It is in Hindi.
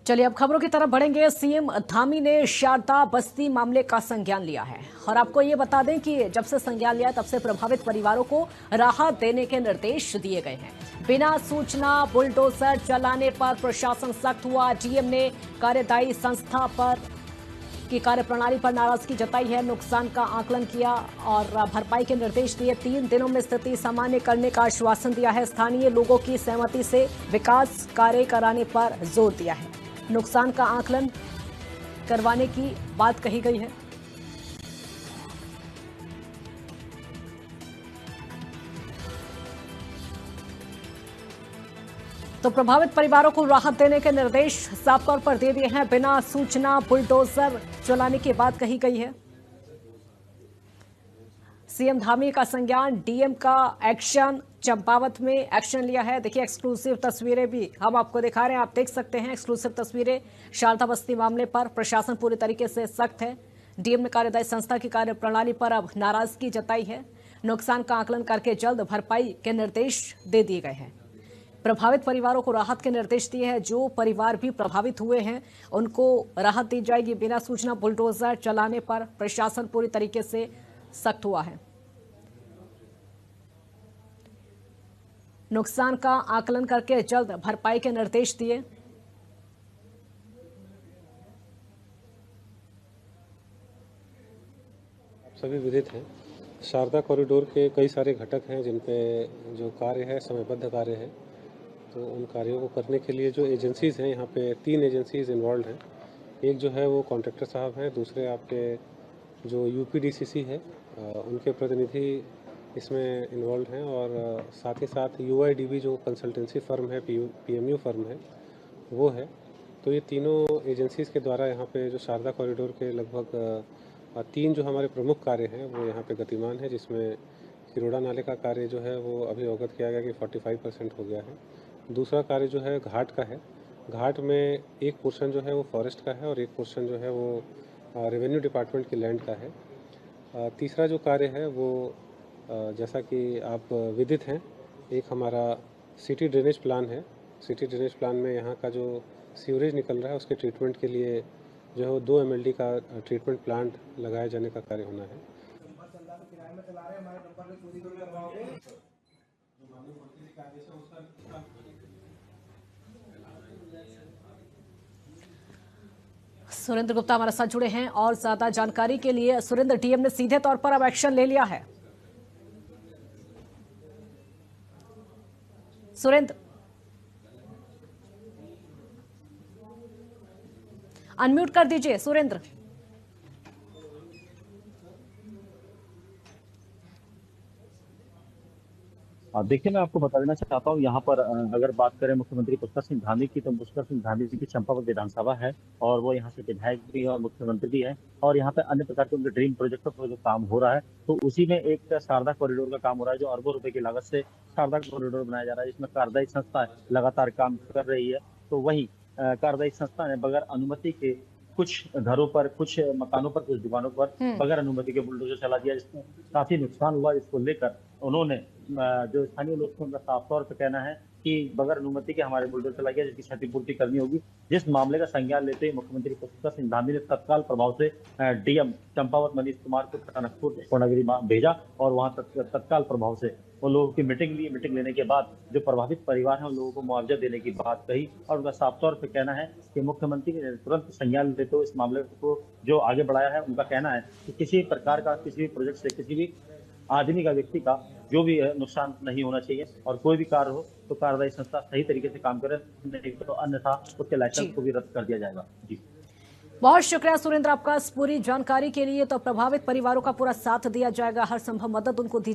चलिए अब खबरों की तरफ बढ़ेंगे। सीएम धामी ने शारदा बस्ती मामले का संज्ञान लिया है और आपको ये बता दें कि जब से संज्ञान लिया तब से प्रभावित परिवारों को राहत देने के निर्देश दिए गए हैं। बिना सूचना बुलडोजर चलाने पर प्रशासन सख्त हुआ। डीएम ने कार्यदायी संस्था पर की कार्यप्रणाली पर नाराजगी जताई है, नुकसान का आकलन किया और भरपाई के निर्देश दिए। 3 दिनों में स्थिति सामान्य करने का आश्वासन दिया है। स्थानीय लोगों की सहमति से विकास कार्य कराने पर जोर दिया है। नुकसान का आकलन करवाने की बात कही गई है। तो प्रभावित परिवारों को राहत देने के निर्देश साफ तौर पर दे दिए हैं। बिना सूचना बुलडोजर चलाने की बात कही गई है। सीएम धामी का संज्ञान, डीएम का एक्शन, चंपावत में एक्शन लिया है। देखिए एक्सक्लूसिव तस्वीरें भी हम आपको दिखा रहे हैं, आप देख सकते हैं एक्सक्लूसिव तस्वीरें। शारदा बस्ती मामले पर प्रशासन पूरी तरीके से सख्त है। डीएम ने कार्यदायी संस्था की कार्यप्रणाली पर अब नाराजगी जताई है। नुकसान का आकलन करके जल्द भरपाई के निर्देश दे दिए गए हैं। प्रभावित परिवारों को राहत के निर्देश दिए हैं। जो परिवार भी प्रभावित हुए हैं उनको राहत दी जाएगी। बिना सूचना बुलडोजर चलाने पर प्रशासन पूरी तरीके से सख्त हुआ है। नुकसान का आकलन करके जल्द भरपाई के निर्देश दिए। आप सभी विदित हैं, शारदा कॉरिडोर के कई सारे घटक हैं जिन पे जो कार्य है समयबद्ध कार्य है। तो उन कार्यों को करने के लिए जो एजेंसीज़ हैं, यहाँ पे 3 एजेंसीज़ इन्वॉल्व हैं। एक जो है वो कॉन्ट्रैक्टर साहब हैं, दूसरे आपके जो यूपीडीसीसी है उनके प्रतिनिधि इसमें इन्वॉल्व हैं और साथ ही साथ यूआईडीबी जो कंसल्टेंसी फर्म है, पीएमयू फर्म है, वो है। तो ये तीनों एजेंसीज़ के द्वारा यहाँ पे जो शारदा कॉरिडोर के लगभग 3 जो हमारे प्रमुख कार्य हैं वो यहाँ पे गतिमान है, जिसमें किरोड़ा नाले का कार्य जो है वो अभी अवगत किया गया कि 45% हो गया है। दूसरा कार्य जो है घाट का है। घाट में एक पोर्शन जो है वो फॉरेस्ट का है और एक पोर्शन जो है वो रेवेन्यू डिपार्टमेंट की लैंड का है। तीसरा जो कार्य है वो जैसा कि आप विदित हैं, एक हमारा सिटी ड्रेनेज प्लान है। सिटी ड्रेनेज प्लान में यहाँ का जो सीवरेज निकल रहा है उसके ट्रीटमेंट के लिए जो है वो 2 MLD का ट्रीटमेंट प्लांट लगाए जाने का कार्य होना है। सुरेंद्र गुप्ता हमारे साथ जुड़े हैं और ज्यादा जानकारी के लिए। सुरेंद्र, डीएम ने सीधे तौर पर अब एक्शन ले लिया है। सुरेंद्र, अनम्यूट कर दीजिए सुरेंद्र। देखिए, मैं आपको बता देना चाहता हूँ, यहाँ पर अगर बात करें मुख्यमंत्री पुष्कर सिंह धामी की, तो पुष्कर सिंह धामी जी की चंपावत विधानसभा है और वो यहाँ से विधायक भी है और मुख्यमंत्री भी है। और यहाँ पे अन्य प्रकार के उनके ड्रीम प्रोजेक्टों पर जो काम हो रहा है, तो उसी में एक शारदा कॉरिडोर का काम हो रहा है, जो अरबों रुपए की लागत से शारदा कॉरिडोर बनाया जा रहा है, जिसमें कार्यदायी संस्था लगातार काम कर रही है। तो वही कार्यदायी संस्था ने बगैर अनुमति के कुछ घरों पर, कुछ मकानों पर, कुछ दुकानों पर बगैर अनुमति के बुलडोजर चला दिया, जिसमें काफी नुकसान हुआ। इसको लेकर उन्होंने जो स्थानीय लोग थे उनका साफ तौर पर कहना है कि बगैर अनुमति के हमारे बुलडोजर चला गया, जिसकी क्षतिपूर्ति करनी होगी। जिस मामले का संज्ञान लेते हुए मुख्यमंत्री पुष्कर सिंह धामी ने तत्काल प्रभाव से डीएम चंपावत मनीष कुमार को टनकपुर पूर्णगिरी भेजा और वहां तत्काल प्रभाव से उन लोगों की मीटिंग ली। मीटिंग लेने के बाद जो प्रभावित परिवार है उन लोगों को मुआवजा देने की बात कही और उनका साफ तौर पर कहना है कि मुख्यमंत्री ने तुरंत संज्ञान लेते हुए इस मामले को जो आगे बढ़ाया है। उनका कहना है कि किसी प्रकार का, किसी भी प्रोजेक्ट से, किसी भी आदमी का, व्यक्ति का जो भी नुकसान नहीं होना चाहिए और कोई भी कार्य हो तो कार्यदायी संस्था सही तरीके से काम करे, नहीं तो अन्यथा उसके लाइसेंस को भी रद्द कर दिया जाएगा। जी, बहुत शुक्रिया सुरेंद्र आपका इस पूरी जानकारी के लिए। तो प्रभावित परिवारों का पूरा साथ दिया जाएगा, हर संभव मदद उनको दी